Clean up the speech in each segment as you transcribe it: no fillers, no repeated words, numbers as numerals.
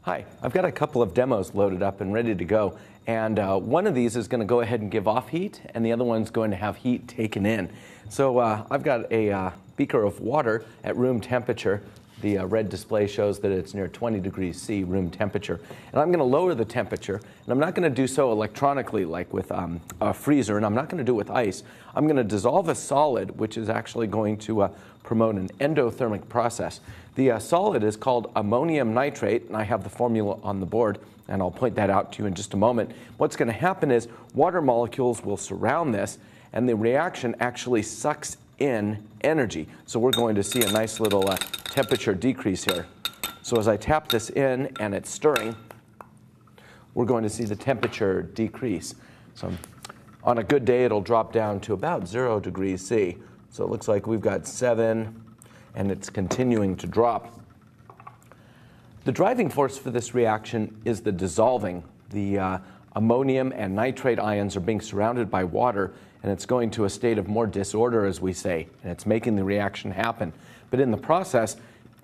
Hi, I've got a couple of demos loaded up and ready to go, and one of these is going to go ahead and give off heat, and the other one's going to have heat taken in. So I've got a beaker of water at room temperature. The red display shows that it's near 20 degrees C room temperature. And I'm going to lower the temperature, and I'm not going to do so electronically like with a freezer, and I'm not going to do it with ice. I'm going to dissolve a solid, which is actually going to promote an endothermic process. The solid is called ammonium nitrate, and I have the formula on the board, and I'll point that out to you in just a moment. What's going to happen is water molecules will surround this, and the reaction actually sucks in energy. So we're going to see a nice little temperature decrease here. So as I tap this in and it's stirring, we're going to see the temperature decrease. So on a good day, it'll drop down to about 0 degrees C. So it looks like we've got 7, and it's continuing to drop. The driving force for this reaction is the dissolving. The ammonium and nitrate ions are being surrounded by water, and it's going to a state of more disorder, as we say, and it's making the reaction happen. But in the process,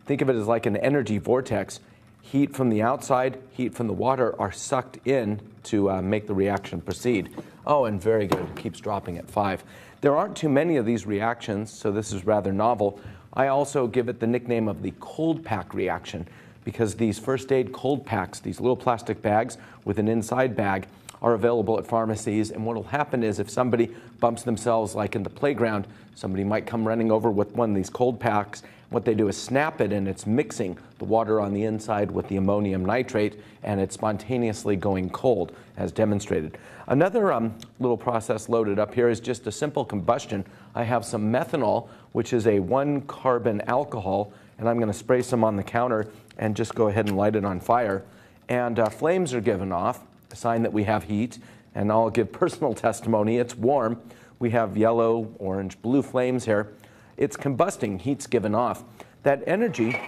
think of it as like an energy vortex. Heat from the outside, heat from the water are sucked in to make the reaction proceed. Oh, and very good, it keeps dropping at 5. There aren't too many of these reactions, so this is rather novel. I also give it the nickname of the cold pack reaction, because these first aid cold packs, these little plastic bags with an inside bag, are available at pharmacies, and what will happen is if somebody bumps themselves like in the playground, somebody might come running over with one of these cold packs. What they do is snap it, and it's mixing the water on the inside with the ammonium nitrate, and it's spontaneously going cold, as demonstrated. Another little process loaded up here is just a simple combustion. I have some methanol, which is a 1-carbon alcohol, and I'm going to spray some on the counter and just go ahead and light it on fire. And flames are given off, a sign that we have heat, and I'll give personal testimony. It's warm. We have yellow, orange, blue flames here. It's combusting, heat's given off. That energy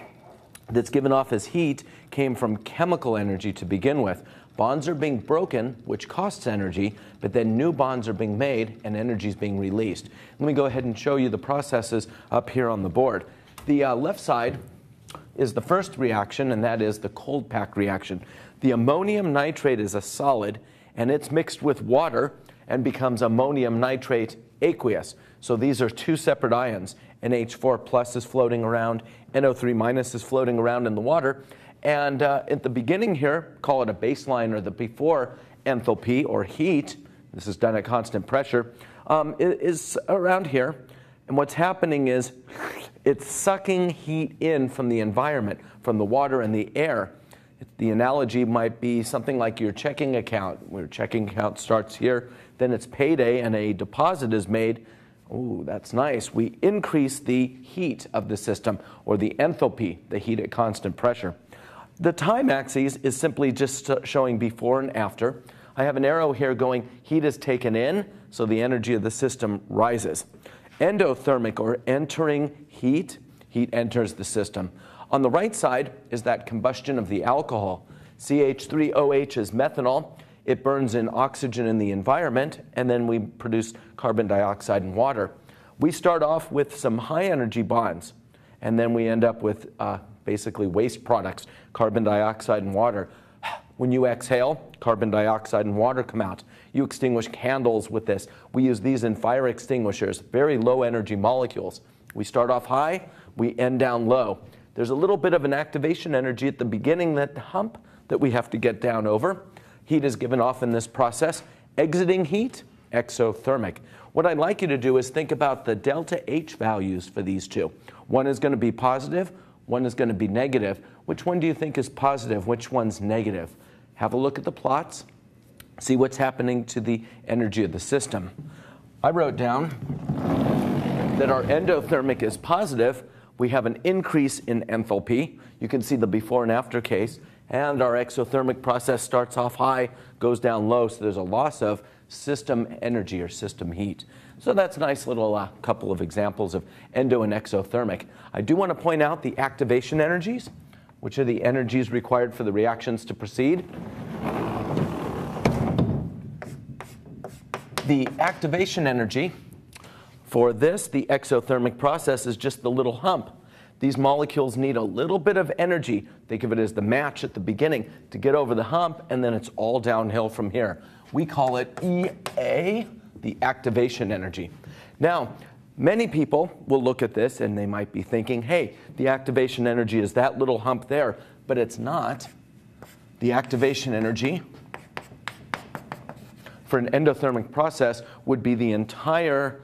that's given off as heat came from chemical energy to begin with. Bonds are being broken, which costs energy, but then new bonds are being made and energy is being released. Let me go ahead and show you the processes up here on the board. The left side is the first reaction, and that is the cold pack reaction. The ammonium nitrate is a solid, and it's mixed with water and becomes ammonium nitrate aqueous. So these are two separate ions. NH4 plus is floating around, NO3 minus is floating around in the water. And at the beginning here, call it a baseline or the before enthalpy or heat, this is done at constant pressure, is around here. And what's happening is it's sucking heat in from the environment, from the water and the air. The analogy might be something like your checking account. Where your checking account starts here, then it's payday and a deposit is made. Ooh, that's nice. We increase the heat of the system, or the enthalpy, the heat at constant pressure. The time axis is simply just showing before and after. I have an arrow here going heat is taken in, so the energy of the system rises. Endothermic, or entering heat, heat enters the system. On the right side is that combustion of the alcohol. CH3OH is methanol. It burns in oxygen in the environment, and then we produce carbon dioxide and water. We start off with some high energy bonds, and then we end up with basically waste products, carbon dioxide and water. When you exhale, carbon dioxide and water come out. You extinguish candles with this. We use these in fire extinguishers, very low energy molecules. We start off high, we end down low. There's a little bit of an activation energy at the beginning, that hump that we have to get down over. Heat is given off in this process. Exiting heat, exothermic. What I'd like you to do is think about the delta H values for these two. One is going to be positive, one is going to be negative. Which one do you think is positive? Which one's negative? Have a look at the plots. See what's happening to the energy of the system. I wrote down that our endothermic is positive. We have an increase in enthalpy. You can see the before and after case. And our exothermic process starts off high, goes down low, so there's a loss of system energy or system heat. So that's a nice little couple of examples of endo and exothermic. I do want to point out the activation energies, which are the energies required for the reactions to proceed. The activation energy for this, the exothermic process, is just the little hump. These molecules need a little bit of energy. Think of it as the match at the beginning to get over the hump, and then it's all downhill from here. We call it EA, the activation energy. Now, many people will look at this and they might be thinking, hey, the activation energy is that little hump there, but it's not. The activation energy for an endothermic process would be the entire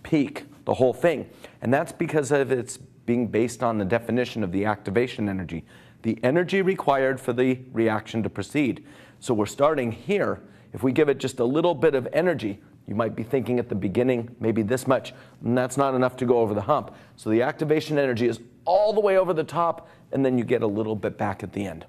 peak, the whole thing. And that's because of its being based on the definition of the activation energy, the energy required for the reaction to proceed. So we're starting here. If we give it just a little bit of energy, you might be thinking at the beginning, maybe this much, and that's not enough to go over the hump. So the activation energy is all the way over the top, and then you get a little bit back at the end.